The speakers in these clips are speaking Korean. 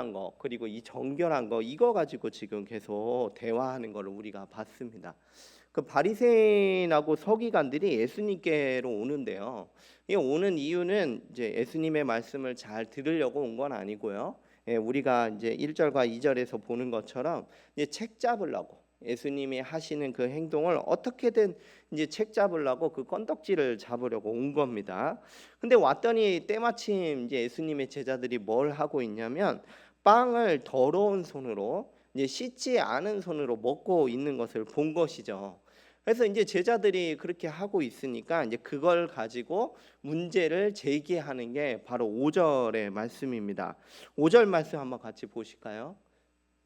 정결한 거, 그리고 이 정결한 거 이거 가지고 지금 계속 대화하는 걸 우리가 봤습니다. 그 바리새인하고 서기관들이 예수님께로 오는데요. 이 오는 이유는 이제 예수님의 말씀을 잘 들으려고 온 건 아니고요. 우리가 이제 1절과 2절에서 보는 것처럼 이제 책 잡으려고, 예수님이 하시는 그 행동을 어떻게든 이제 책 잡으려고 그 건덕지를 잡으려고 온 겁니다. 근데 왔더니 때마침 이제 예수님의 제자들이 뭘 하고 있냐면 빵을 더러운 손으로, 이제 씻지 않은 손으로 먹고 있는 것을 본 것이죠. 그래서 이제 제자들이 그렇게 하고 있으니까 이제 그걸 가지고 문제를 제기하는 게 바로 5절의 말씀입니다. 5절 말씀 한번 같이 보실까요?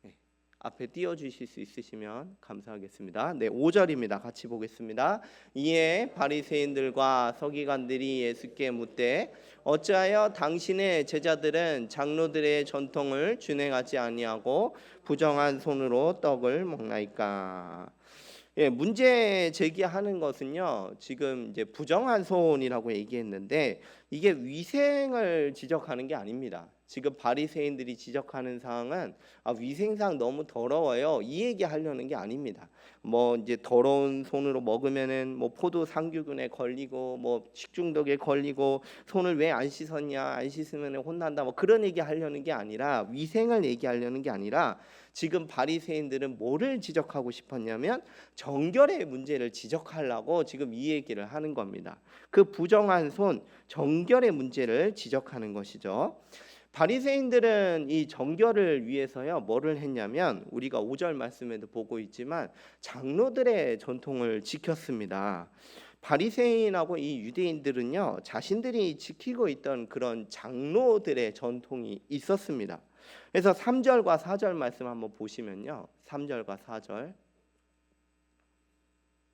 네, 앞에 띄워주실 수 있으시면 감사하겠습니다. 네, 5절입니다. 같이 보겠습니다. 이에 바리새인들과 서기관들이 예수께 묻되 어찌하여 당신의 제자들은 장로들의 전통을 준행하지 아니하고 부정한 손으로 떡을 먹나이까? 문제 제기하는 것은요, 지금 이제 부정한 손이라고 얘기했는데 이게 위생을 지적하는 게 아닙니다. 지금 바리새인들이 지적하는 사항은 위생상 너무 더러워요, 이 얘기하려는 게 아닙니다. 뭐 이제 더러운 손으로 먹으면은 뭐 포도 상규균에 걸리고 뭐 식중독에 걸리고 손을 왜 안 씻었냐, 안 씻으면 혼난다, 뭐 그런 얘기 하려는 게 아니라, 위생을 얘기하려는 게 아니라 지금 바리새인들은 뭐를 지적하고 싶었냐면 정결의 문제를 지적하려고 지금 이 얘기를 하는 겁니다. 그 부정한 손, 정결의 문제를 지적하는 것이죠. 바리새인들은 이 정결을 위해서요 뭐를 했냐면, 우리가 5절 말씀에도 보고 있지만 장로들의 전통을 지켰습니다. 바리새인하고 이 유대인들은요 자신들이 지키고 있던 그런 장로들의 전통이 있었습니다. 그래서 3절과 4절 말씀 한번 보시면요, 3절과 4절,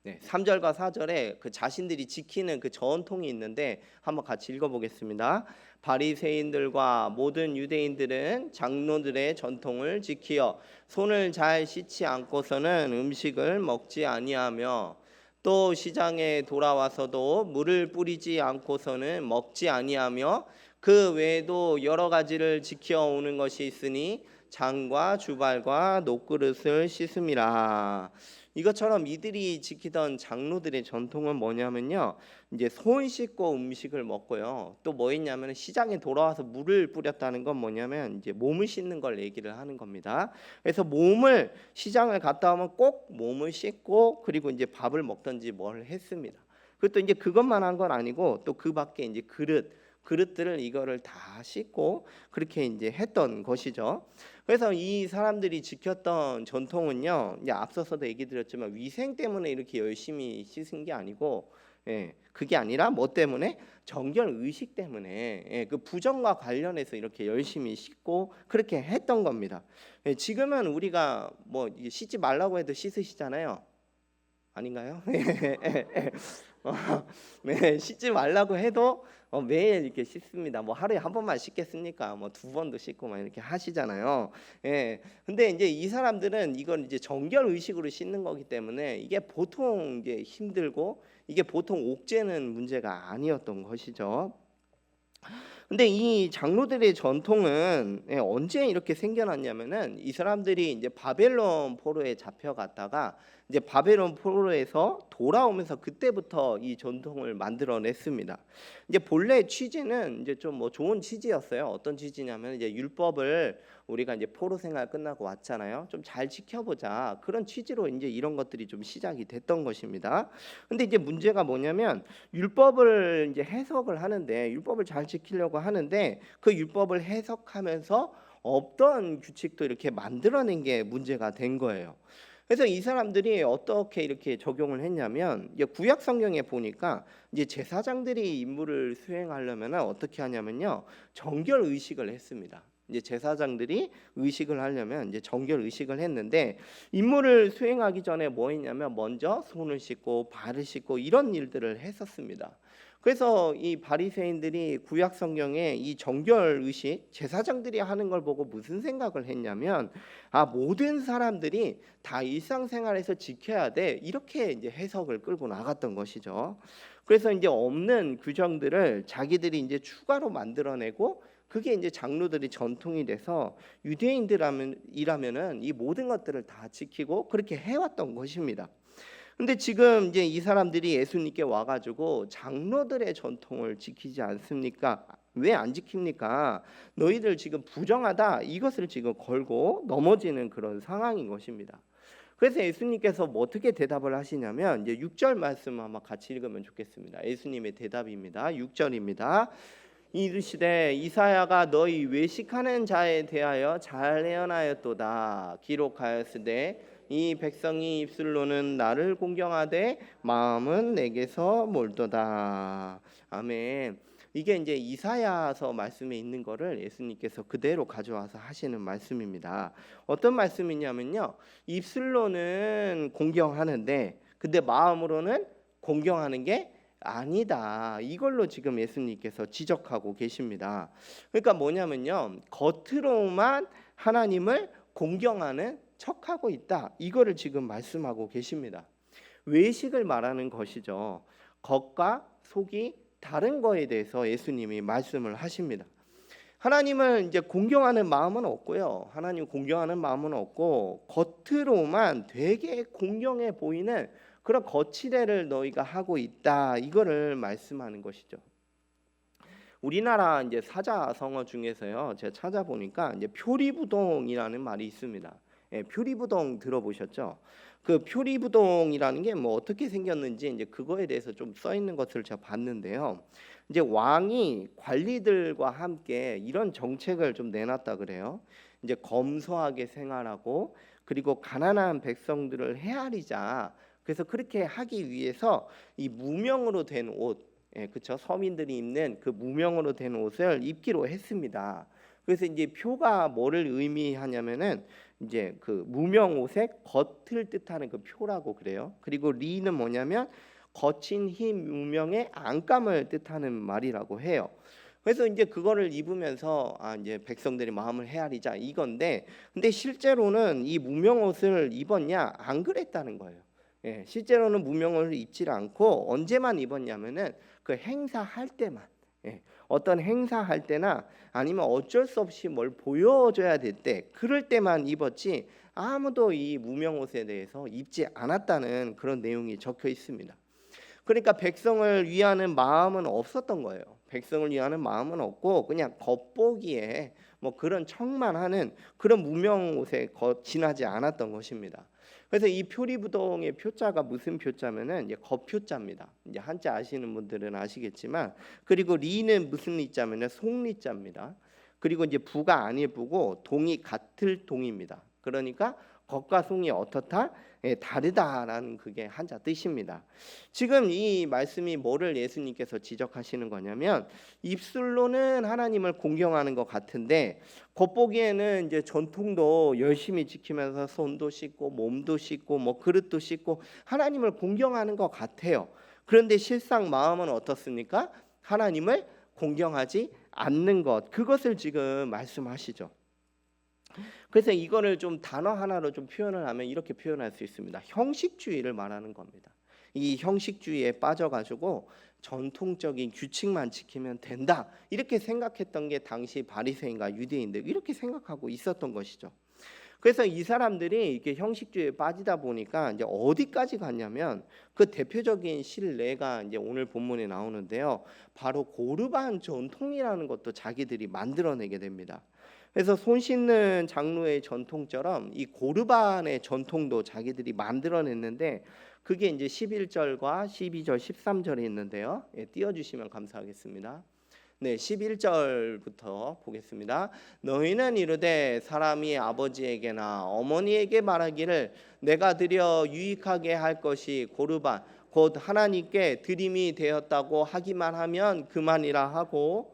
3절과 4절에 그 자신들이 지키는 그 전통이 있는데 한번 같이 읽어보겠습니다. 바리새인들과 모든 유대인들은 장로들의 전통을 지키어 손을 잘 씻지 않고서는 음식을 먹지 아니하며 또 시장에 돌아와서도 물을 뿌리지 않고서는 먹지 아니하며 그 외에도 여러 가지를 지켜오는 것이 있으니 장과 주발과 녹그릇을 씻음이라. 이것처럼 이들이 지키던 장로들의 전통은 뭐냐면요, 이제 손 씻고 음식을 먹고요, 또 뭐 있냐면 시장에 돌아와서 물을 뿌렸다는 건 뭐냐면 이제 몸을 씻는 걸 얘기를 하는 겁니다. 그래서 몸을, 시장을 갔다 오면 꼭 몸을 씻고 그리고 이제 밥을 먹든지 뭘 했습니다. 그것도 이제 그것만 한 건 아니고 또 그 밖에 이제 그릇들을 이거를 다 씻고 그렇게 이제 했던 것이죠. 그래서 이 사람들이 지켰던 전통은요, 이제 앞서서도 얘기 드렸지만 위생 때문에 이렇게 열심히 씻은 게 아니고, 그게 아니라 뭐 때문에? 정결 의식 때문에, 그 부정과 관련해서 이렇게 열심히 씻고 그렇게 했던 겁니다. 지금은 우리가 뭐 씻지 말라고 해도 씻으시잖아요. 아닌가요? 네, 씻지 말라고 해도 매일 이렇게 씻습니다. 뭐 하루에 한 번만 씻겠습니까? 뭐 두 번도 씻고 막 이렇게 하시잖아요. 근데 이제 이 사람들은 이건 이제 정결 의식으로 씻는 거기 때문에 이게 보통 이제 힘들고 이게 보통 옥죄는 문제가 아니었던 것이죠. 근데 이 장로들의 전통은 언제 이렇게 생겨났냐면은 이 사람들이 이제 바벨론 포로에 잡혀갔다가 이제 바벨론 포로에서 돌아오면서 그때부터 이 전통을 만들어냈습니다. 이제 본래 취지는 이제 좀 뭐 좋은 취지였어요. 어떤 취지냐면 이제 율법을 우리가 이제 포로 생활 끝나고 왔잖아요. 좀 잘 지켜보자, 그런 취지로 이제 이런 것들이 좀 시작이 됐던 것입니다. 근데 이제 문제가 뭐냐면 율법을 이제 해석을 하는데, 율법을 잘 지키려고 하는데 그 율법을 해석하면서 없던 규칙도 이렇게 만들어낸 게 문제가 된 거예요. 그래서 이 사람들이 어떻게 이렇게 적용을 했냐면, 이제 구약 성경에 보니까 이제 제사장들이 임무를 수행하려면 어떻게 하냐면요, 정결 의식을 했습니다. 이제 제사장들이 의식을 하려면 이제 정결 의식을 했는데, 임무를 수행하기 전에 뭐 했냐면 먼저 손을 씻고 발을 씻고 이런 일들을 했었습니다. 그래서 이 바리새인들이 구약 성경에 이 정결 의식, 제사장들이 하는 걸 보고 무슨 생각을 했냐면, 모든 사람들이 다 일상생활에서 지켜야 돼, 이렇게 이제 해석을 끌고 나갔던 것이죠. 그래서 이제 없는 규정들을 자기들이 이제 추가로 만들어내고 그게 이제 장로들이 전통이 돼서 유대인들이라면은 이 모든 것들을 다 지키고 그렇게 해왔던 것입니다. 근데 지금 이제 이 사람들이 예수님께 와가지고 장로들의 전통을 지키지 않습니까? 왜 안 지킵니까? 너희들 지금 부정하다 이것을 지금 걸고 넘어지는 그런 상황인 것입니다. 그래서 예수님께서 뭐 어떻게 대답을 하시냐면 이제 6절 말씀 한번 같이 읽으면 좋겠습니다. 예수님의 대답입니다. 6절입니다. 이르시되 이사야가 너희 외식하는 자에 대하여 잘 예언하였도다. 기록하였으되 이 백성이 입술로는 나를 공경하되 마음은 내게서 멀도다. 아멘. 이게 이제 이사야서 말씀에 있는 거를 예수님께서 그대로 가져와서 하시는 말씀입니다. 어떤 말씀이냐면요. 입술로는 공경하는데 근데 마음으로는 공경하는 게 아니다. 이걸로 지금 예수님께서 지적하고 계십니다. 그러니까 뭐냐면요. 겉으로만 하나님을 공경하는 척하고 있다. 이거를 지금 말씀하고 계십니다. 외식을 말하는 것이죠. 겉과 속이 다른 거에 대해서 예수님이 말씀을 하십니다. 하나님을 이제 공경하는 마음은 없고요. 하나님 공경하는 마음은 없고 겉으로만 되게 공경해 보이는 그런 거치대를 너희가 하고 있다. 이거를 말씀하는 것이죠. 우리나라 이제 사자성어 중에서요. 제가 찾아보니까 이제 표리부동이라는 말이 있습니다. 예, 표리부동 들어보셨죠? 그 표리부동이라는 게 뭐 어떻게 생겼는지 이제 그거에 대해서 좀 써 있는 것을 제가 봤는데요. 이제 왕이 관리들과 함께 이런 정책을 좀 내놨다 그래요. 이제 검소하게 생활하고 그리고 가난한 백성들을 헤아리자. 그래서 그렇게 하기 위해서 이 무명으로 된 옷, 예, 그렇죠. 서민들이 입는 그 무명으로 된 옷을 입기로 했습니다. 그래서 이제 표가 뭐를 의미하냐면은 이제 그 무명 옷의 겉을 뜻하는 그 표라고 그래요. 그리고 리는 뭐냐면 거친 흰 무명의 안감을 뜻하는 말이라고 해요. 그래서 이제 그거를 입으면서 이제 백성들이 마음을 헤아리자 이건데, 근데 실제로는 이 무명 옷을 입었냐 안 그랬다는 거예요. 예, 실제로는 무명을 입질 않고 언제만 입었냐면은 그 행사할 때만, 예, 어떤 행사할 때나 아니면 어쩔 수 없이 뭘 보여줘야 될 때 그럴 때만 입었지 아무도 이 무명 옷에 대해서 입지 않았다는 그런 내용이 적혀 있습니다. 그러니까 백성을 위하는 마음은 없었던 거예요. 백성을 위하는 마음은 없고 그냥 겉보기에 뭐 그런 척만 하는 그런 무명 옷에 지나지 않았던 것입니다. 그래서 이 표리부동의 표자가 무슨 표자면은 이제 겉표자입니다. 이제 한자 아시는 분들은 아시겠지만, 그리고 리는 무슨 리자면은 속리자입니다. 그리고 이제 부가 아닐 부고 동이 같을 동입니다. 그러니까 겉과 속이 어떻다? 예, 다르다라는 그게 한자 뜻입니다. 지금 이 말씀이 뭐를 예수님께서 지적하시는 거냐면 입술로는 하나님을 공경하는 것 같은데 겉보기에는 이제 전통도 열심히 지키면서 손도 씻고 몸도 씻고 뭐 그릇도 씻고 하나님을 공경하는 것 같아요. 그런데 실상 마음은 어떻습니까? 하나님을 공경하지 않는 것, 그것을 지금 말씀하시죠. 그래서 이거를 좀 단어 하나로 좀 표현을 하면 이렇게 표현할 수 있습니다. 형식주의를 말하는 겁니다. 이 형식주의에 빠져가지고 전통적인 규칙만 지키면 된다 이렇게 생각했던 게 당시 바리새인과 유대인들 이렇게 생각하고 있었던 것이죠. 그래서 이 사람들이 이렇게 형식주의에 빠지다 보니까 이제 어디까지 갔냐면 그 대표적인 실례가 이제 오늘 본문에 나오는데요. 바로 고르반 전통이라는 것도 자기들이 만들어내게 됩니다. 그래서 손 씻는 장로의 전통처럼 이 고르반의 전통도 자기들이 만들어냈는데 그게 이제 11절과 12절, 13절에 있는데요. 예, 띄워주시면 감사하겠습니다. 네, 11절부터 보겠습니다. 너희는 이르되 사람이 아버지에게나 어머니에게 말하기를 내가 드려 유익하게 할 것이 고르반 곧 하나님께 드림이 되었다고 하기만 하면 그만이라 하고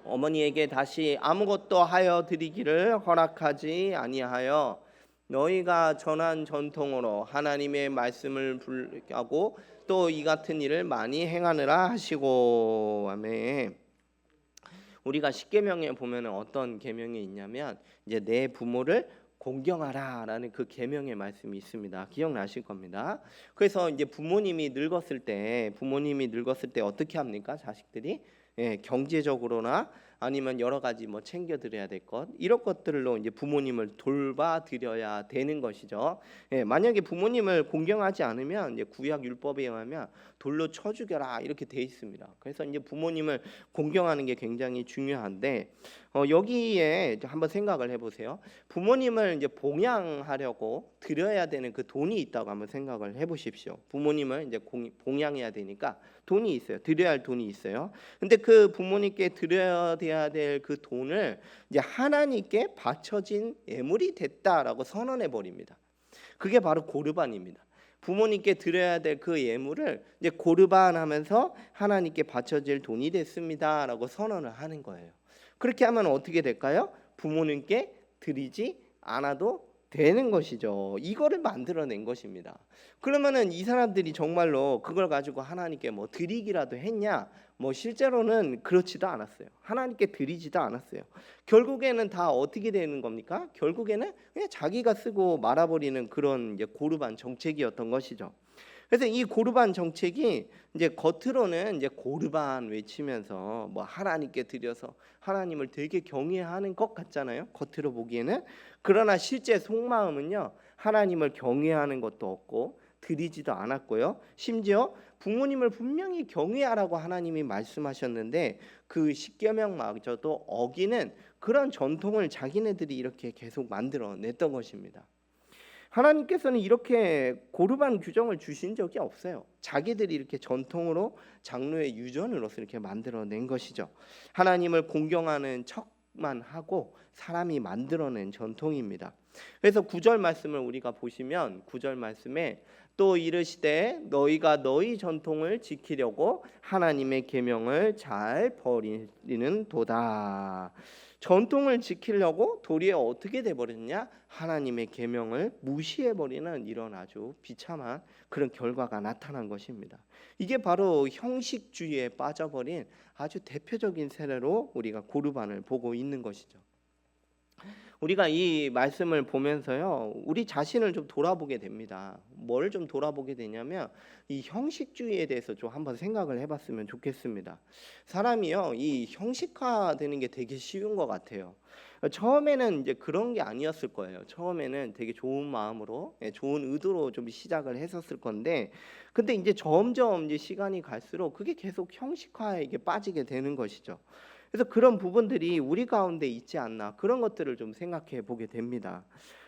어머니에게 다시 아무것도 하여 드리기를 허락하지 아니하여 너희가 전한 전통으로 하나님의 말씀을 불하고 또 이 같은 일을 많이 행하느라 하시고. 아멘. 우리가 십계명에 보면 어떤 계명이 있냐면 이제 내 부모를 공경하라라는 그 계명의 말씀이 있습니다. 기억나실 겁니다. 그래서 이제 부모님이 늙었을 때 어떻게 합니까? 자식들이 경제적으로나 아니면 여러 가지 뭐 챙겨 드려야 될 것, 이런 것들로 이제 부모님을 돌봐 드려야 되는 것이죠. 만약에 부모님을 공경하지 않으면 이제 구약 율법에 의하면 돌로 쳐 죽여라 이렇게 돼 있습니다. 그래서 이제 부모님을 공경하는 게 굉장히 중요한데, 여기에 이제 한번 생각을 해보세요. 부모님을 이제 봉양하려고 드려야 되는 그 돈이 있다고 한번 생각을 해보십시오. 부모님을 이제 봉양해야 되니까 돈이 있어요. 드려야 할 돈이 있어요. 근데 그 부모님께 드려야 될 그 돈을 이제 하나님께 바쳐진 예물이 됐다라고 선언해 버립니다. 그게 바로 고르반입니다. 부모님께 드려야 될 그 예물을 이제 고르반하면서 하나님께 바쳐질 돈이 됐습니다라고 선언을 하는 거예요. 그렇게 하면 어떻게 될까요? 부모님께 드리지 않아도 되는 것이죠. 이거를 만들어낸 것입니다. 그러면은 이 사람들이 정말로 그걸 가지고 하나님께 뭐 드리기라도 했냐? 뭐 실제로는 그렇지도 않았어요. 하나님께 드리지도 않았어요. 결국에는 다 어떻게 되는 겁니까? 결국에는 그냥 자기가 쓰고 말아버리는 그런 이제 고르반 정책이었던 것이죠. 그래서 이 고르반 정책이 이제 겉으로는 이제 고르반 외치면서 뭐 하나님께 드려서 하나님을 되게 경외하는 것 같잖아요. 겉으로 보기에는. 그러나 실제 속마음은요, 하나님을 경외하는 것도 없고 드리지도 않았고요. 심지어 부모님을 분명히 경외하라고 하나님이 말씀하셨는데 그 십계명마저도 어기는 그런 전통을 자기네들이 이렇게 계속 만들어냈던 것입니다. 하나님께서는 이렇게 고르반 규정을 주신 적이 없어요. 자기들이 이렇게 전통으로 장로의 유전으로서 이렇게 만들어낸 것이죠. 하나님을 공경하는 척만 하고 사람이 만들어낸 전통입니다. 그래서 9절 말씀을 우리가 보시면 9절 말씀에 또 이르시되 너희가 너희 전통을 지키려고 하나님의 계명을 잘 버리는 도다. 전통을 지키려고 도리어 어떻게 돼버렸냐? 하나님의 계명을 무시해버리는 이런 아주 비참한 그런 결과가 나타난 것입니다. 이게 바로 형식주의에 빠져버린 아주 대표적인 사례로 우리가 고르반을 보고 있는 것이죠. 우리가 이 말씀을 보면서요, 우리 자신을 좀 돌아보게 됩니다. 뭘 좀 돌아보게 되냐면 이 형식주의에 대해서 좀 한번 생각을 해봤으면 좋겠습니다. 사람이요, 이 형식화되는 게 되게 쉬운 것 같아요. 처음에는 이제 그런 게 아니었을 거예요. 처음에는 되게 좋은 마음으로, 좋은 의도로 좀 시작을 했었을 건데, 근데 이제 점점 이제 시간이 갈수록 그게 계속 형식화에 빠지게 되는 것이죠. 그래서 그런 부분들이 우리 가운데 있지 않나, 그런 것들을 좀 생각해 보게 됩니다.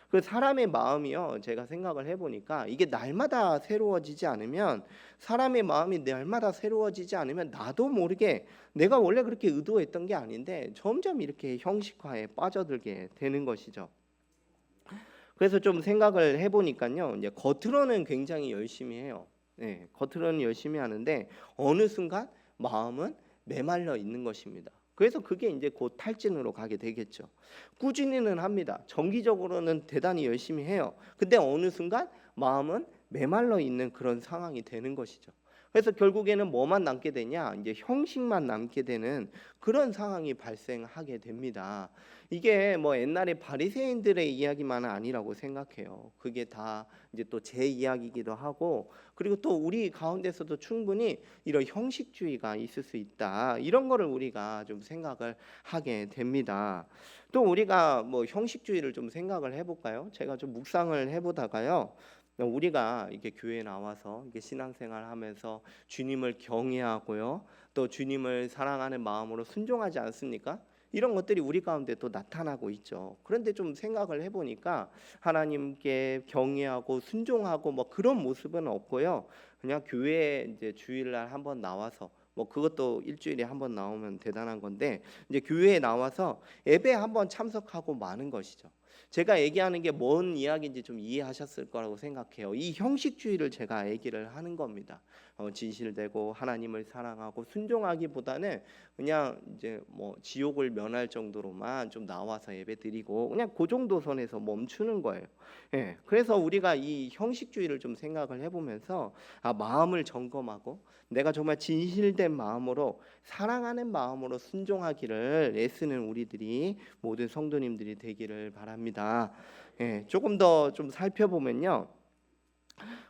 그 사람의 마음이요, 제가 생각을 해보니까 이게 날마다 새로워지지 않으면, 사람의 마음이 날마다 새로워지지 않으면 나도 모르게 내가 원래 그렇게 의도했던 게 아닌데 점점 이렇게 형식화에 빠져들게 되는 것이죠. 그래서 좀 생각을 해보니까요, 이제 겉으로는 굉장히 열심히 해요. 겉으로는 열심히 하는데 어느 순간 마음은 메말라 있는 것입니다. 그래서 그게 이제 곧 탈진으로 가게 되겠죠. 꾸준히는 합니다. 정기적으로는 대단히 열심히 해요. 근데 어느 순간 마음은 메말라 있는 그런 상황이 되는 것이죠. 그래서 결국에는 뭐만 남게 되냐? 이제 형식만 남게 되는 그런 상황이 발생하게 됩니다. 이게 뭐 옛날에 바리새인들의 이야기만은 아니라고 생각해요. 그게 다 이제 또 제 이야기이기도 하고, 그리고 또 우리 가운데서도 충분히 이런 형식주의가 있을 수 있다. 이런 거를 우리가 좀 생각을 하게 됩니다. 또 우리가 뭐 형식주의를 좀 생각을 해볼까요? 제가 좀 묵상을 해보다가요, 우리가 이렇게 교회에 나와서 이렇게 신앙생활하면서 주님을 경외하고요, 또 주님을 사랑하는 마음으로 순종하지 않습니까? 이런 것들이 우리 가운데 또 나타나고 있죠. 그런데 좀 생각을 해보니까 하나님께 경외하고 순종하고 뭐 그런 모습은 없고요. 그냥 교회에 이제 주일날 한번 나와서, 뭐 그것도 일주일에 한번 나오면 대단한 건데, 이제 교회에 나와서 예배 한번 참석하고 마는 것이죠. 제가 얘기하는 게 뭔 이야기인지 좀 이해하셨을 거라고 생각해요. 이 형식주의를 제가 얘기를 하는 겁니다. 진실되고 하나님을 사랑하고 순종하기보다는 그냥 이제 뭐 지옥을 면할 정도로만 좀 나와서 예배드리고 그냥 그 정도 선에서 멈추는 거예요. 그래서 우리가 이 형식주의를 좀 생각을 해보면서 마음을 점검하고 내가 정말 진실된 마음으로 사랑하는 마음으로 순종하기를 애쓰는 우리들이 모든 성도님들이 되기를 바랍니다. 조금 더 좀 살펴보면요.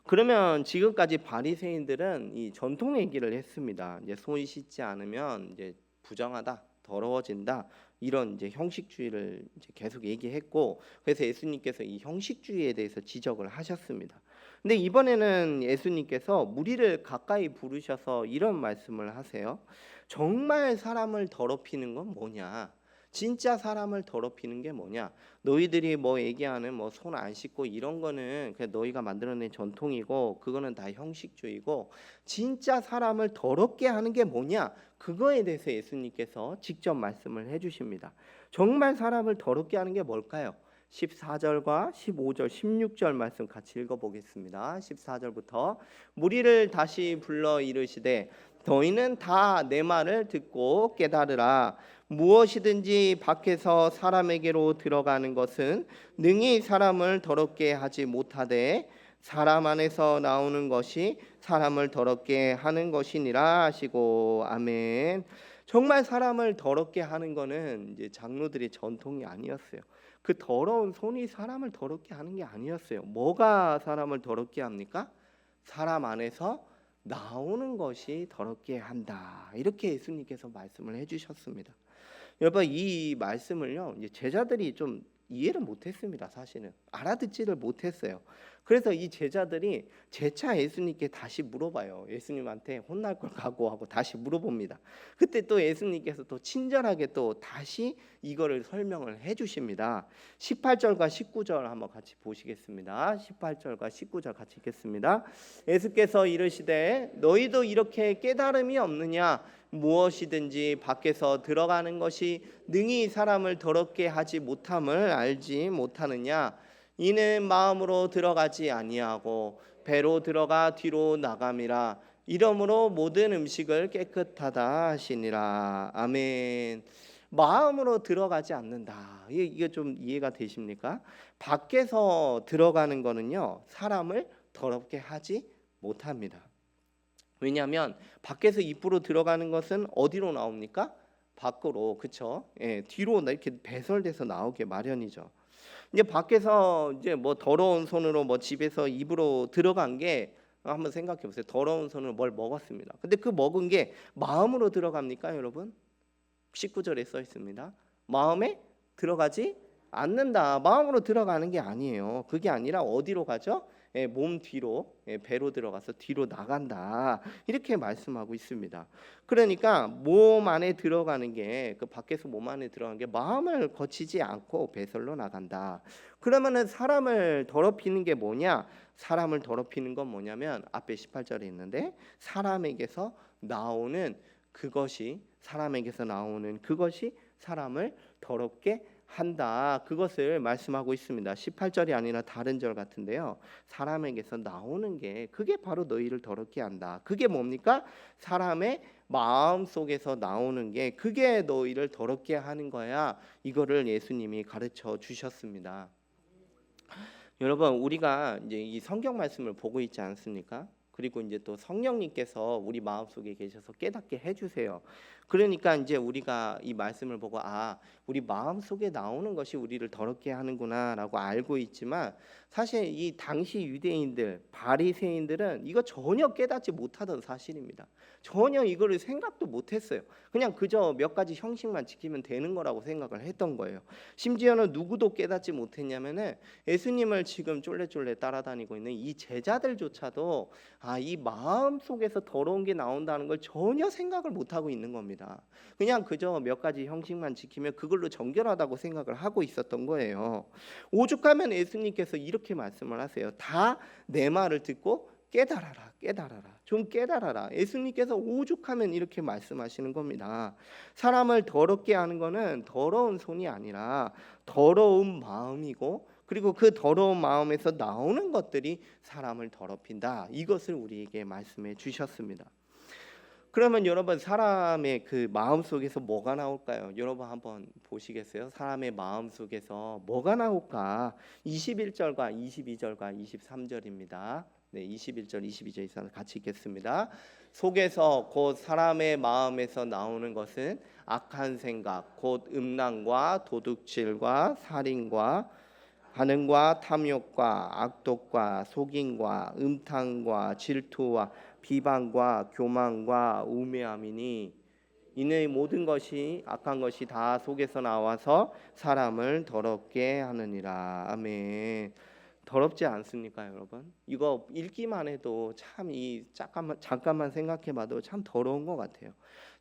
그러면 지금까지 바리새인들은 이 전통 얘기를 했습니다. 이제 손 씻지 않으면 이제 부정하다, 더러워진다. 이런 이제 형식주의를 이제 계속 얘기했고, 그래서 예수님께서 이 형식주의에 대해서 지적을 하셨습니다. 근데 이번에는 예수님께서 무리를 가까이 부르셔서 이런 말씀을 하세요. 정말 사람을 더럽히는 건 뭐냐? 진짜 사람을 더럽히는 게 뭐냐? 너희들이 뭐 얘기하는 뭐 손 안 씻고 이런 거는 그냥 너희가 만들어낸 전통이고 그거는 다 형식주의고, 진짜 사람을 더럽게 하는 게 뭐냐? 그거에 대해서 예수님께서 직접 말씀을 해주십니다. 정말 사람을 더럽게 하는 게 뭘까요? 14절과 15절, 16절 말씀 같이 읽어보겠습니다. 14절부터 무리를 다시 불러 이르시되 너희는 다 내 말을 듣고 깨달으라. 무엇이든지 밖에서 사람에게로 들어가는 것은 능히 사람을 더럽게 하지 못하되 사람 안에서 나오는 것이 사람을 더럽게 하는 것이니라 하시고. 아멘. 정말 사람을 더럽게 하는 거는 이제 장로들의 전통이 아니었어요. 그 더러운 손이 사람을 더럽게 하는 게 아니었어요. 뭐가 사람을 더럽게 합니까? 사람 안에서 나오는 것이 더럽게 한다. 이렇게 예수님께서 말씀을 해주셨습니다. 여러분, 이 말씀을요, 이제 제자들이 좀 이해를 못했습니다. 사실은 알아듣지를 못했어요. 그래서 이 제자들이 재차 예수님께 다시 물어봐요. 예수님한테 혼날 걸 각오하고 다시 물어봅니다. 그때 또 예수님께서 또 친절하게 또 다시 이거를 설명을 해주십니다. 18절과 19절 한번 같이 보시겠습니다. 18절과 19절 같이 읽겠습니다. 예수께서 이르시되 너희도 이렇게 깨달음이 없느냐? 무엇이든지 밖에서 들어가는 것이 능히 사람을 더럽게 하지 못함을 알지 못하느냐? 이는 마음으로 들어가지 아니하고 배로 들어가 뒤로 나감이라. 이러므로 모든 음식을 깨끗하다 하시니라. 아멘. 마음으로 들어가지 않는다. 이게 좀 이해가 되십니까? 밖에서 들어가는 거는요, 사람을 더럽게 하지 못합니다. 왜냐하면 밖에서 입으로 들어가는 것은 어디로 나옵니까? 밖으로, 그렇죠? 예, 뒤로 이렇게 배설돼서 나오게 마련이죠. 이제 밖에서 이제 뭐 더러운 손으로 뭐 집에서 입으로 들어간 게, 한번 생각해 보세요. 더러운 손으로 뭘 먹었습니다. 근데 그 먹은 게 마음으로 들어갑니까, 여러분? 19절에 써 있습니다. 마음에 들어가지 않는다. 마음으로 들어가는 게 아니에요. 그게 아니라 어디로 가죠? 몸 뒤로, 배로 들어가서 뒤로 나간다. 이렇게 말씀하고 있습니다. 그러니까 몸 안에 들어가는 게, 그 밖에서 몸 안에 들어가는 게 마음을 거치지 않고 배설로 나간다. 그러면은 사람을 더럽히는 게 뭐냐? 사람을 더럽히는 건 뭐냐면 앞에 18절에 있는데 사람에게서 나오는 그것이, 사람에게서 나오는 그것이 사람을 더럽게 한다. 그것을 말씀하고 있습니다. 18절이 아니라 다른 절 같은데요. 사람에게서 나오는 게, 그게 바로 너희를 더럽게 한다. 그게 뭡니까? 사람의 마음 속에서 나오는 게, 그게 너희를 더럽게 하는 거야. 이거를 예수님이 가르쳐 주셨습니다. 여러분, 우리가 이제 이 성경 말씀을 보고 있지 않습니까? 그리고 이제 또 성령님께서 우리 마음속에 계셔서 깨닫게 해주세요. 그러니까 이제 우리가 이 말씀을 보고 우리 마음속에 나오는 것이 우리를 더럽게 하는구나라고 알고 있지만, 사실 이 당시 유대인들, 바리새인들은 이거 전혀 깨닫지 못하던 사실입니다. 전혀 이거를 생각도 못했어요. 그냥 그저 몇 가지 형식만 지키면 되는 거라고 생각을 했던 거예요. 심지어는 누구도 깨닫지 못했냐면은 예수님을 지금 쫄래쫄래 따라다니고 있는 이 제자들조차도 이 마음 속에서 더러운 게 나온다는 걸 전혀 생각을 못하고 있는 겁니다. 그냥 그저 몇 가지 형식만 지키면 그걸로 정결하다고 생각을 하고 있었던 거예요. 오죽하면 예수님께서 이렇게 말씀을 하세요. 다 내 말을 듣고 깨달아라, 깨달아라, 좀 깨달아라. 예수님께서 오죽하면 이렇게 말씀하시는 겁니다. 사람을 더럽게 하는 거는 더러운 손이 아니라 더러운 마음이고, 그리고 그 더러운 마음에서 나오는 것들이 사람을 더럽힌다. 이것을 우리에게 말씀해 주셨습니다. 그러면 여러분, 사람의 그 마음 속에서 뭐가 나올까요? 여러분 한번 보시겠어요? 사람의 마음 속에서 뭐가 나올까? 21절과 22절과 23절입니다. 네, 21절, 22절 같이 읽겠습니다. 속에서 곧 사람의 마음에서 나오는 것은 악한 생각, 곧 음란과 도둑질과 살인과 반응과 탐욕과 악독과 속임과 음탕과 질투와 비방과 교만과 우매함이니. 이는 모든 것이 악한 것이 다 속에서 나와서 사람을 더럽게 하느니라. 아멘. 더럽지 않습니까, 여러분? 이거 읽기만 해도 참 이 잠깐만 생각해봐도 참 더러운 것 같아요.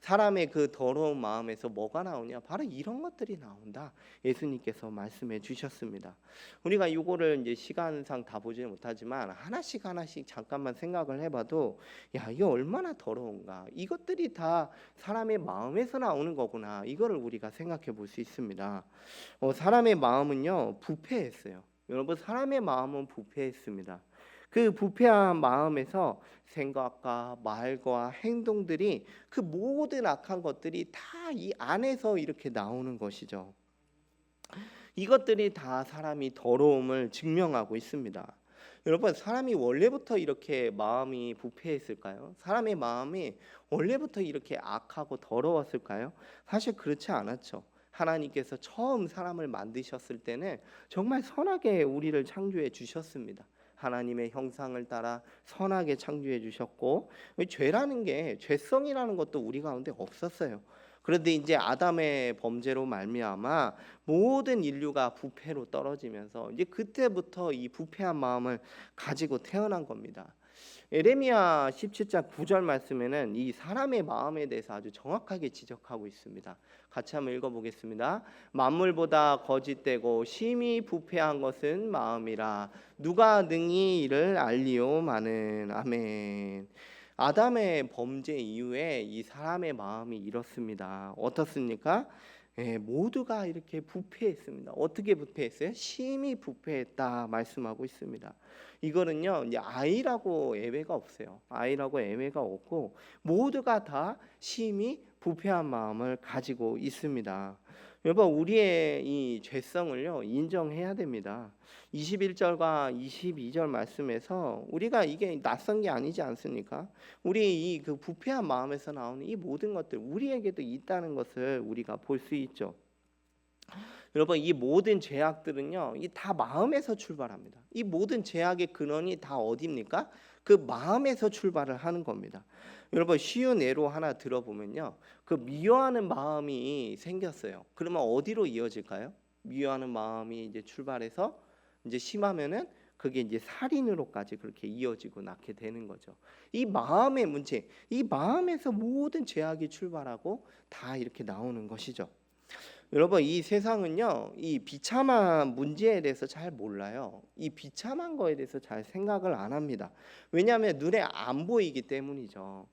사람의 그 더러운 마음에서 뭐가 나오냐? 바로 이런 것들이 나온다. 예수님께서 말씀해 주셨습니다. 우리가 이거를 이제 시간상 다 보지는 못하지만 하나씩 잠깐만 생각을 해봐도 야, 이게 얼마나 더러운가? 이것들이 다 사람의 마음에서 나오는 거구나. 이거를 우리가 생각해 볼 수 있습니다. 사람의 마음은요 부패했어요. 여러분, 사람의 마음은 부패했습니다. 그 부패한 마음에서 생각과 말과 행동들이, 그 모든 악한 것들이 다 이 안에서 이렇게 나오는 것이죠. 이것들이 다 사람이 더러움을 증명하고 있습니다. 여러분, 사람이 원래부터 이렇게 마음이 부패했을까요? 사람의 마음이 원래부터 이렇게 악하고 더러웠을까요? 사실 그렇지 않았죠. 하나님께서 처음 사람을 만드셨을 때는 정말 선하게 우리를 창조해 주셨습니다. 하나님의 형상을 따라 선하게 창조해 주셨고, 죄라는 게, 죄성이라는 것도 우리 가운데 없었어요. 그런데 이제 아담의 범죄로 말미암아 모든 인류가 부패로 떨어지면서 이제 그때부터 이 부패한 마음을 가지고 태어난 겁니다. 에레미야 17장 9절 말씀에는 이 사람의 마음에 대해서 아주 정확하게 지적하고 있습니다. 같이 한번 읽어보겠습니다. 만물보다 거짓되고 심히 부패한 것은 마음이라 누가 능히 이를 알리오마는. 아멘. 아담의 범죄 이후에 이 사람의 마음이 이렇습니다. 어떻습니까? 모두가 이렇게 부패했습니다. 어떻게 부패했어요? 심히 부패했다 말씀하고 있습니다. 이거는요, 이제 아이라고 예외가 없어요. 아이라고 예외가 없고 모두가 다 심히 부패한 마음을 가지고 있습니다. 여러분, 우리의 이 죄성을요 인정해야 됩니다. 21절과 22절 말씀에서 우리가 이게 낯선 게 아니지 않습니까? 우리 이 그 부패한 마음에서 나오는 이 모든 것들 우리에게도 있다는 것을 우리가 볼 수 있죠. 여러분, 이 모든 죄악들은요, 이 다 마음에서 출발합니다. 이 모든 죄악의 근원이 다 어디입니까? 그 마음에서 출발을 하는 겁니다. 여러분, 쉬운 예로 하나 들어보면요, 그 미워하는 마음이 생겼어요. 그러면 어디로 이어질까요? 미워하는 마음이 이제 출발해서 이제 심하면은 그게 이제 살인으로까지 그렇게 이어지고 낳게 되는 거죠. 이 마음의 문제, 이 마음에서 모든 죄악이 출발하고 다 이렇게 나오는 것이죠. 여러분, 이 세상은요, 이 비참한 문제에 대해서 잘 몰라요. 이 비참한 거에 대해서 잘 생각을 안 합니다. 왜냐하면 눈에 안 보이기 때문이죠.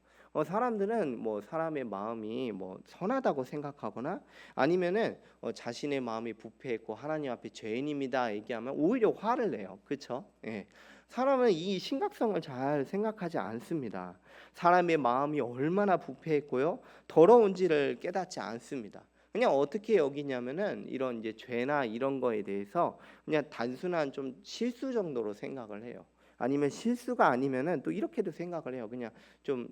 사람들은 뭐 사람의 마음이 뭐 선하다고 생각하거나 아니면은 자신의 마음이 부패했고 하나님 앞에 죄인입니다 얘기하면 오히려 화를 내요. 그렇죠? 예. 사람은 이 심각성을 잘 생각하지 않습니다. 사람의 마음이 얼마나 부패했고요, 더러운지를 깨닫지 않습니다. 그냥 어떻게 여기냐면은 이런 이제 죄나 이런 거에 대해서 그냥 단순한 좀 실수 정도로 생각을 해요. 아니면 실수가 아니면은 또 이렇게도 생각을 해요. 그냥 좀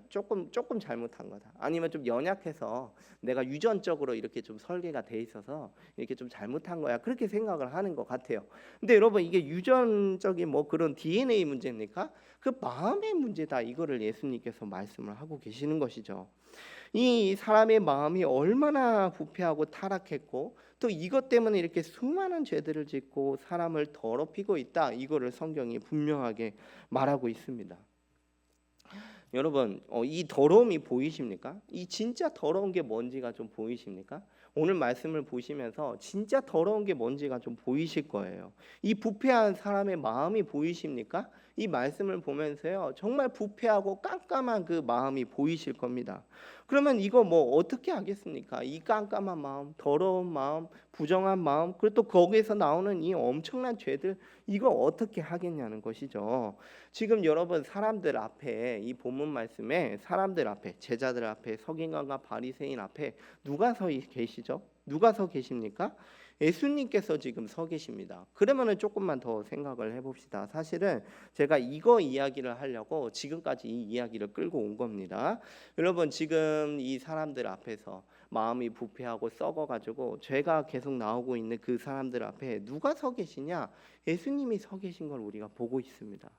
조금 잘못한 거다. 아니면 좀 연약해서 내가 유전적으로 이렇게 좀 설계가 돼 있어서 이렇게 좀 잘못한 거야. 그렇게 생각을 하는 것 같아요. 근데 여러분, 이게 유전적인 뭐 그런 DNA 문제입니까? 그 마음의 문제다. 이거를 예수님께서 말씀을 하고 계시는 것이죠. 이 사람의 마음이 얼마나 부패하고 타락했고 또 이것 때문에 이렇게 수많은 죄들을 짓고 사람을 더럽히고 있다. 이거를 성경이 분명하게 말하고 있습니다. 여러분, 이 더러움이 보이십니까? 이 진짜 더러운 게 뭔지가 좀 보이십니까? 오늘 말씀을 보시면서 진짜 더러운 게 뭔지가 좀 보이실 거예요. 이 부패한 사람의 마음이 보이십니까? 이 말씀을 보면서요, 정말 부패하고 깜깜한 그 마음이 보이실 겁니다. 그러면 이거 뭐 어떻게 하겠습니까? 이 깜깜한 마음, 더러운 마음, 부정한 마음, 그리고 또 거기에서 나오는 이 엄청난 죄들, 이거 어떻게 하겠냐는 것이죠. 지금 여러분, 사람들 앞에 이 본문 말씀에 사람들 앞에, 제자들 앞에, 서기관과 바리새인 앞에 누가 서 계시죠? 누가 서 계십니까? 예수님께서 지금 서 계십니다. 그러면은 조금만 더 생각을 해봅시다. 사실은 제가 이거 이야기를 하려고 지금까지 이 이야기를 끌고 온 겁니다. 여러분, 지금 이 사람들 앞에서 마음이 부패하고 썩어가지고 죄가 계속 나오고 있는 그 사람들 앞에 누가 서 계시냐? 예수님이 서 계신 걸 우리가 보고 있습니다.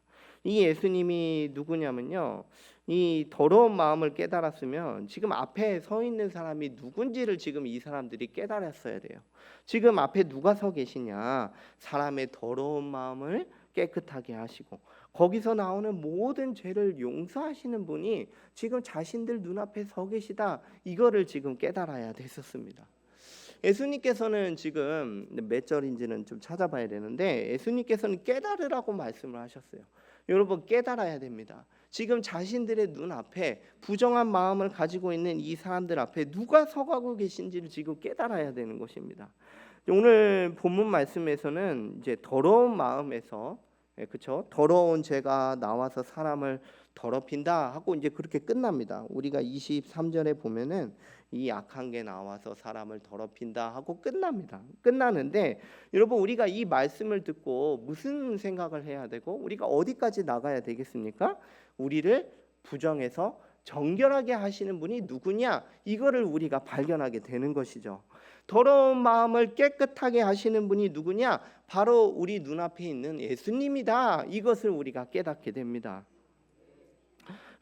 이 예수님이 누구냐면요, 이 더러운 마음을 깨달았으면 지금 앞에 서 있는 사람이 누군지를 지금 이 사람들이 깨달았어야 돼요. 지금 앞에 누가 서 계시냐? 사람의 더러운 마음을 깨끗하게 하시고 거기서 나오는 모든 죄를 용서하시는 분이 지금 자신들 눈앞에 서 계시다. 이거를 지금 깨달아야 됐었습니다. 예수님께서는 지금 몇 절인지는 좀 찾아봐야 되는데, 예수님께서는 깨달으라고 말씀을 하셨어요. 여러분, 깨달아야 됩니다. 지금 자신들의 눈앞에 부정한 마음을 가지고 있는 이 사람들 앞에 누가 서가고 계신지를 지금 깨달아야 되는 것입니다. 오늘 본문 말씀에서는 이제 더러운 마음에서, 그렇죠? 더러운 죄가 나와서 사람을 더럽힌다 하고 이제 그렇게 끝납니다. 우리가 23절에 보면은 이 악한 게 나와서 사람을 더럽힌다 하고 끝납니다. 끝나는데 여러분, 우리가 이 말씀을 듣고 무슨 생각을 해야 되고 우리가 어디까지 나가야 되겠습니까? 우리를 부정해서 정결하게 하시는 분이 누구냐? 이거를 우리가 발견하게 되는 것이죠. 더러운 마음을 깨끗하게 하시는 분이 누구냐? 바로 우리 눈앞에 있는 예수님이다. 이것을 우리가 깨닫게 됩니다.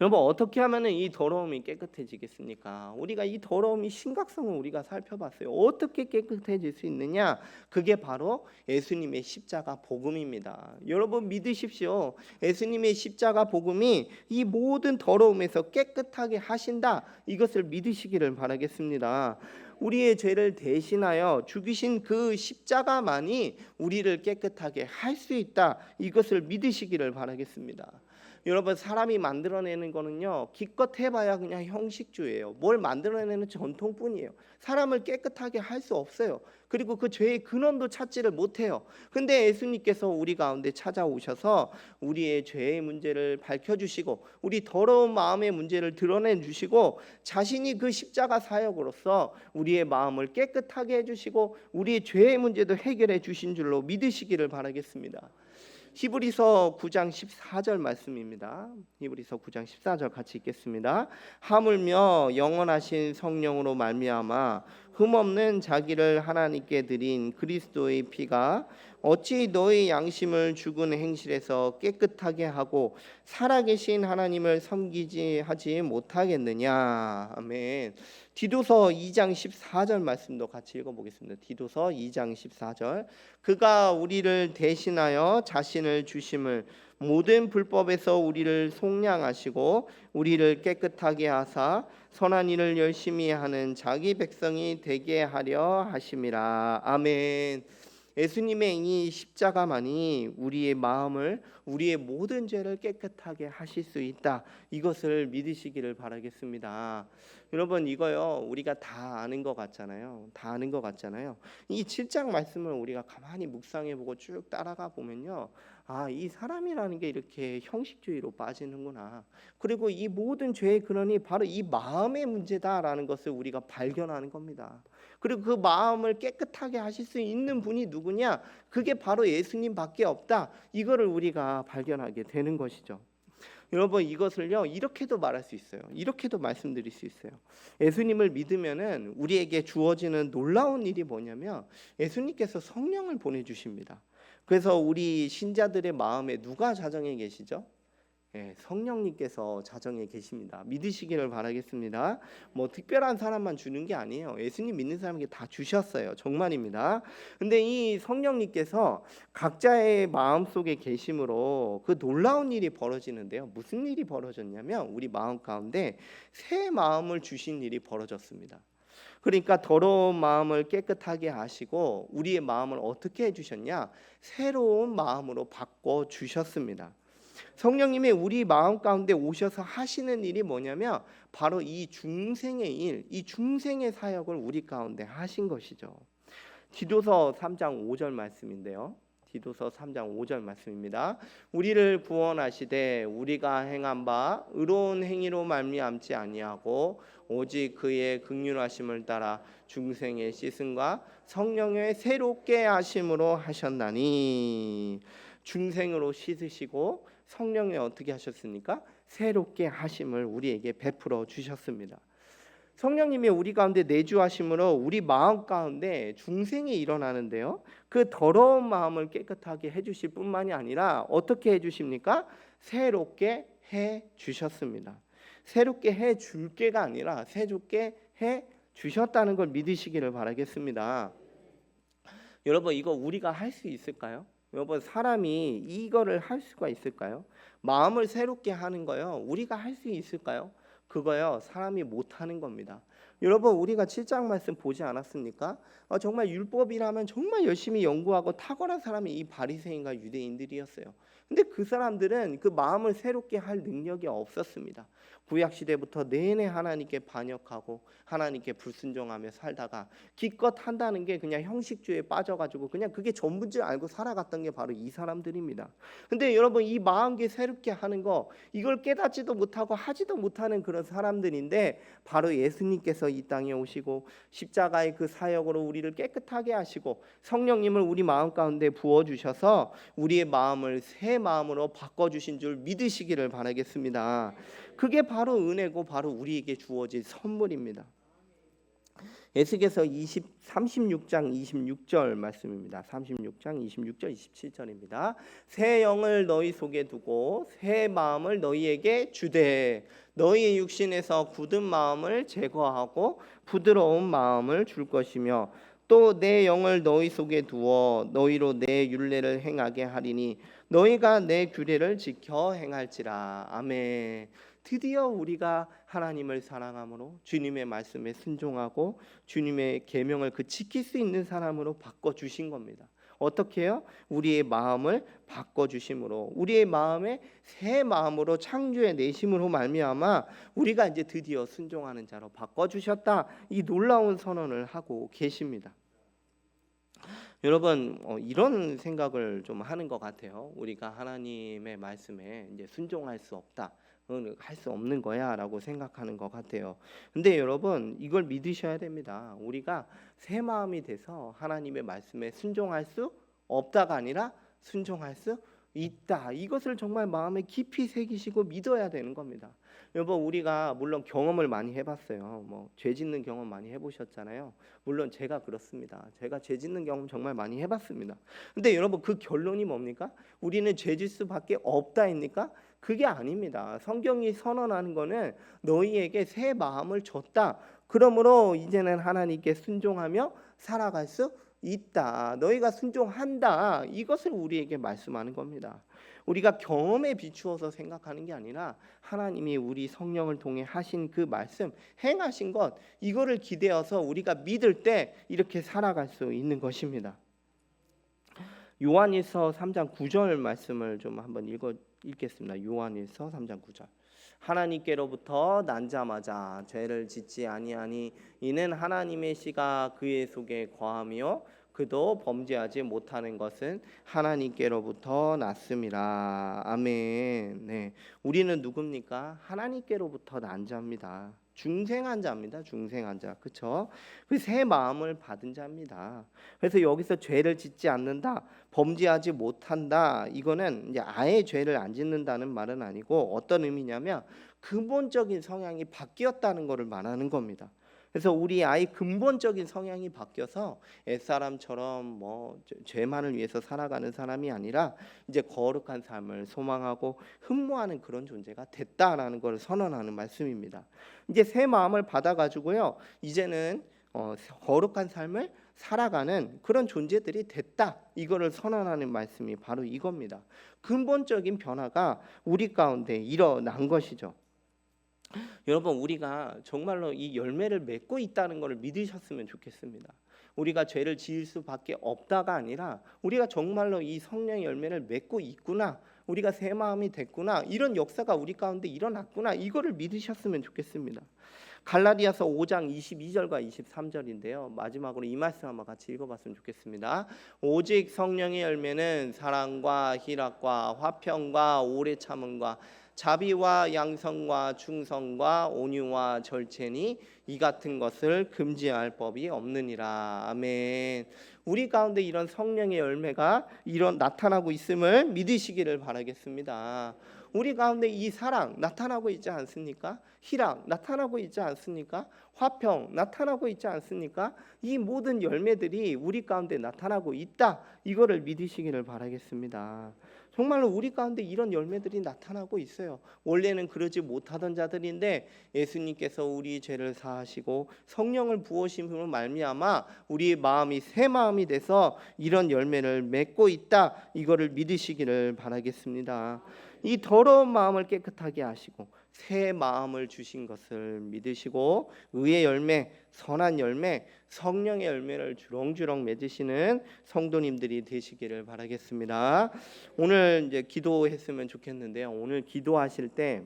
여러분, 어떻게 하면 이 더러움이 깨끗해지겠습니까? 우리가 이 더러움이 심각성을 우리가 살펴봤어요. 어떻게 깨끗해질 수 있느냐? 그게 바로 예수님의 십자가 복음입니다. 여러분, 믿으십시오. 예수님의 십자가 복음이 이 모든 더러움에서 깨끗하게 하신다. 이것을 믿으시기를 바라겠습니다. 우리의 죄를 대신하여 죽이신 그 십자가만이 우리를 깨끗하게 할 수 있다. 이것을 믿으시기를 바라겠습니다. 여러분, 사람이 만들어내는 거는요, 기껏 해봐야 그냥 형식주의예요. 뭘 만들어내는 전통뿐이에요. 사람을 깨끗하게 할 수 없어요. 그리고 그 죄의 근원도 찾지를 못해요. 근데 예수님께서 우리 가운데 찾아오셔서 우리의 죄의 문제를 밝혀주시고 우리 더러운 마음의 문제를 드러내 주시고 자신이 그 십자가 사역으로서 우리의 마음을 깨끗하게 해주시고 우리의 죄의 문제도 해결해 주신 줄로 믿으시기를 바라겠습니다. 히브리서 9장 14절 말씀입니다. 히브리서 9장 14절 같이 읽겠습니다. 하물며 영원하신 성령으로 말미암아 흠없는 자기를 하나님께 드린 그리스도의 피가 어찌 너희 양심을 죽은 행실에서 깨끗하게 하고 살아계신 하나님을 섬기지 하지 못하겠느냐. 아멘. 디도서 2장 14절 말씀도 같이 읽어보겠습니다. 디도서 2장 14절. 그가 우리를 대신하여 자신을 주심을 모든 불법에서 우리를 속량하시고 우리를 깨끗하게 하사 선한 일을 열심히 하는 자기 백성이 되게 하려 하심이라. 아멘. 예수님의 이 십자가만이 우리의 마음을, 우리의 모든 죄를 깨끗하게 하실 수 있다. 이것을 믿으시기를 바라겠습니다. 여러분, 이거요, 우리가 다 아는 것 같잖아요. 다 아는 것 같잖아요. 이 7장 말씀을 우리가 가만히 묵상해보고 쭉 따라가 보면요, 아, 이 사람이라는 게 이렇게 형식주의로 빠지는구나. 그리고 이 모든 죄의 근원이 바로 이 마음의 문제다라는 것을 우리가 발견하는 겁니다. 그리고 그 마음을 깨끗하게 하실 수 있는 분이 누구냐? 그게 바로 예수님밖에 없다. 이거를 우리가 발견하게 되는 것이죠. 여러분, 이것을요, 이렇게도 말할 수 있어요. 이렇게도 말씀드릴 수 있어요. 예수님을 믿으면은 우리에게 주어지는 놀라운 일이 뭐냐면 예수님께서 성령을 보내주십니다. 그래서 우리 신자들의 마음에 누가 자정해 계시죠? 성령님께서 자정해 계십니다. 믿으시기를 바라겠습니다. 뭐 특별한 사람만 주는 게 아니에요. 예수님 믿는 사람에게 다 주셨어요. 정말입니다. 근데 이 성령님께서 각자의 마음속에 계심으로 그 놀라운 일이 벌어지는데요. 무슨 일이 벌어졌냐면 우리 마음 가운데 새 마음을 주신 일이 벌어졌습니다. 그러니까 더러운 마음을 깨끗하게 하시고 우리의 마음을 어떻게 해주셨냐? 새로운 마음으로 바꿔 주셨습니다. 성령님이 우리 마음 가운데 오셔서 하시는 일이 뭐냐면 바로 이 중생의 일, 이 중생의 사역을 우리 가운데 하신 것이죠. 디도서 3장 5절 말씀인데요. 디도서 3장 5절 말씀입니다. 우리를 구원하시되 우리가 행한 바 의로운 행위로 말미암지 아니하고 오직 그의 긍휼하심을 따라 중생의 씻음과 성령의 새롭게 하심으로 하셨나니. 중생으로 씻으시고 성령에 어떻게 하셨습니까? 새롭게 하심을 우리에게 베풀어 주셨습니다. 성령님이 우리 가운데 내주하심으로 우리 마음 가운데 중생이 일어나는데요. 그 더러운 마음을 깨끗하게 해주실 뿐만이 아니라 어떻게 해주십니까? 새롭게 해 주셨습니다. 새롭게 해 줄게가 아니라 새롭게 해 주셨다는 걸 믿으시기를 바라겠습니다. 여러분, 이거 우리가 할 수 있을까요? 여러분, 사람이 이거를 할 수가 있을까요? 마음을 새롭게 하는 거요. 우리가 할 수 있을까요? 그거요, 사람이 못 하는 겁니다. 여러분, 우리가 7장 말씀 보지 않았습니까? 정말 율법이라면 정말 열심히 연구하고 탁월한 사람이 이 바리새인과 유대인들이었어요. 근데 그 사람들은 그 마음을 새롭게 할 능력이 없었습니다. 구약 시대부터 내내 하나님께 반역하고 하나님께 불순종하며 살다가 기껏 한다는 게 그냥 형식주의에 빠져가지고 그냥 그게 전부인 줄 알고 살아갔던 게 바로 이 사람들입니다. 근데 여러분, 이 마음을 새롭게 하는 거, 이걸 깨닫지도 못하고 하지도 못하는 그런 사람들인데 바로 예수님께서 이 땅에 오시고 십자가의 그 사역으로 우리를 깨끗하게 하시고 성령님을 우리 마음 가운데 부어주셔서 우리의 마음을 새 마음으로 바꿔주신 줄 믿으시기를 바라겠습니다. 그게 바로 은혜고 바로 우리에게 주어진 선물입니다. 에스겔서 36장 26절 말씀입니다. 36장 26절 27절입니다. 새 영을 너희 속에 두고 새 마음을 너희에게 주되 너희의 육신에서 굳은 마음을 제거하고 부드러운 마음을 줄 것이며 또 내 영을 너희 속에 두어 너희로 내 율례를 행하게 하리니 너희가 내 규례를 지켜 행할지라. 아멘. 드디어 우리가 하나님을 사랑함으로 주님의 말씀에 순종하고 주님의 계명을 지킬 수 있는 사람으로 바꿔주신 겁니다. 어떻게 해요? 우리의 마음을 바꿔주심으로 우리의 마음에 새 마음으로 창조해 내심으로 말미암아 우리가 이제 드디어 순종하는 자로 바꿔주셨다. 이 놀라운 선언을 하고 계십니다. 여러분, 이런 생각을 좀 하는 것 같아요. 우리가 하나님의 말씀에 이제 순종할 수 없다, 할 수 없는 거야라고 생각하는 것 같아요. 근데 여러분, 이걸 믿으셔야 됩니다. 우리가 새 마음이 돼서 하나님의 말씀에 순종할 수 없다가 아니라 순종할 수 있다. 이것을 정말 마음에 깊이 새기시고 믿어야 되는 겁니다. 여러분, 우리가 물론 경험을 많이 해봤어요. 죄 짓는 경험 많이 해보셨잖아요. 물론 제가 그렇습니다. 제가 죄 짓는 경험 정말 많이 해봤습니다. 근데 여러분, 그 결론이 뭡니까? 우리는 죄 질 수밖에 없다입니까? 그게 아닙니다. 성경이 선언하는 거는 너희에게 새 마음을 줬다. 그러므로 이제는 하나님께 순종하며 살아갈 수 있다. 너희가 순종한다. 이것을 우리에게 말씀하는 겁니다. 우리가 경험에 비추어서 생각하는 게 아니라 하나님이 우리 성령을 통해 하신 그 말씀, 행하신 것, 이거를 기대어서 우리가 믿을 때 이렇게 살아갈 수 있는 것입니다. 요한일서 3장 9절 말씀을 좀 한번 읽겠습니다. 요한일서 3장 9절. 하나님께로부터 난자마자 죄를 짓지 아니하니 이는 하나님의 씨가 그의 속에 거하며 그도 범죄하지 못하는 것은 하나님께로부터 났음이라. 아멘. 네, 우리는 누굽니까? 하나님께로부터 난 자입니다. 중생한 자입니다. 중생한 자, 그렇죠? 그 새 마음을 받은 자입니다. 그래서 여기서 죄를 짓지 않는다, 범죄하지 못한다, 이거는 이제 아예 죄를 안 짓는다는 말은 아니고 어떤 의미냐면 근본적인 성향이 바뀌었다는 것을 말하는 겁니다. 그래서 우리 아이 근본적인 성향이 바뀌어서 옛사람처럼 죄만을 위해서 살아가는 사람이 아니라 이제 거룩한 삶을 소망하고 흠모하는 그런 존재가 됐다라는 걸 선언하는 말씀입니다. 이제 새 마음을 받아가지고요, 이제는 거룩한 삶을 살아가는 그런 존재들이 됐다, 이거를 선언하는 말씀이 바로 이겁니다. 근본적인 변화가 우리 가운데 일어난 것이죠. 여러분, 우리가 정말로 이 열매를 맺고 있다는 것을 믿으셨으면 좋겠습니다. 우리가 죄를 지을 수밖에 없다가 아니라 우리가 정말로 이 성령의 열매를 맺고 있구나, 우리가 새 마음이 됐구나, 이런 역사가 우리 가운데 일어났구나, 이거를 믿으셨으면 좋겠습니다. 갈라디아서 5장 22절과 23절인데요. 마지막으로 이 말씀 한번 같이 읽어봤으면 좋겠습니다. 오직 성령의 열매는 사랑과 희락과 화평과 오래 참음과 자비와 양성과 충성과 온유와 절제니 이 같은 것을 금지할 법이 없느니라. 아멘. 우리 가운데 이런 성령의 열매가 나타나고 있음을 믿으시기를 바라겠습니다. 우리 가운데 이 사랑 나타나고 있지 않습니까? 희락 나타나고 있지 않습니까? 화평 나타나고 있지 않습니까? 이 모든 열매들이 우리 가운데 나타나고 있다. 이거를 믿으시기를 바라겠습니다. 정말로 우리 가운데 이런 열매들이 나타나고 있어요. 원래는 그러지 못하던 자들인데 예수님께서 우리 죄를 사하시고 성령을 부으심으로 말미암아 우리의 마음이 새 마음이 돼서 이런 열매를 맺고 있다. 이거를 믿으시기를 바라겠습니다. 이 더러운 마음을 깨끗하게 하시고 새 마음을 주신 것을 믿으시고 의의 열매, 선한 열매, 성령의 열매를 주렁주렁 맺으시는 성도님들이 되시기를 바라겠습니다. 오늘 이제 기도했으면 좋겠는데요. 오늘 기도하실 때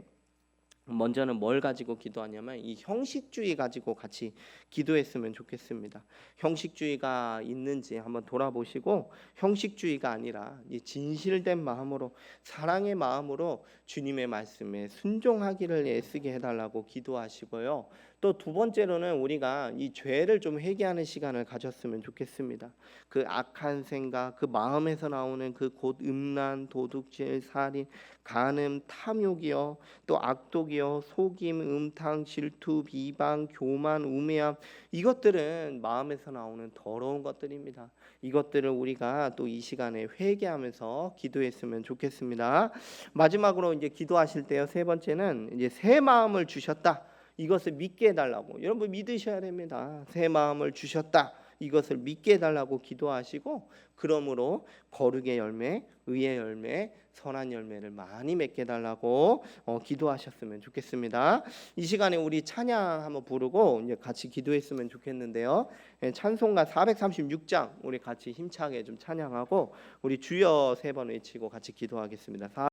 먼저는 뭘 가지고 기도하냐면 이 형식주의 가지고 같이 기도했으면 좋겠습니다. 형식주의가 있는지 한번 돌아보시고 형식주의가 아니라 이 진실된 마음으로 사랑의 마음으로 주님의 말씀에 순종하기를 애쓰게 해달라고 기도하시고요. 또 두 번째로는 우리가 이 죄를 좀 회개하는 시간을 가졌으면 좋겠습니다. 그 악한 생각, 그 마음에서 나오는 그 곧 음란, 도둑질, 살인, 간음, 탐욕이요, 또 악독이요, 속임, 음탕, 질투, 비방, 교만, 우매함, 이것들은 마음에서 나오는 더러운 것들입니다. 이것들을 우리가 또 이 시간에 회개하면서 기도했으면 좋겠습니다. 마지막으로 이제 기도하실 때요, 세 번째는 이제 새 마음을 주셨다. 이것을 믿게 해달라고. 여러분 믿으셔야 됩니다. 새 마음을 주셨다. 이것을 믿게 해달라고 기도하시고 그러므로 거룩의 열매, 의의 열매, 선한 열매를 많이 맺게 해달라고 기도하셨으면 좋겠습니다. 이 시간에 우리 찬양 한번 부르고 이제 같이 기도했으면 좋겠는데요. 찬송가 436장 우리 같이 힘차게 좀 찬양하고 우리 주여 세 번 외치고 같이 기도하겠습니다.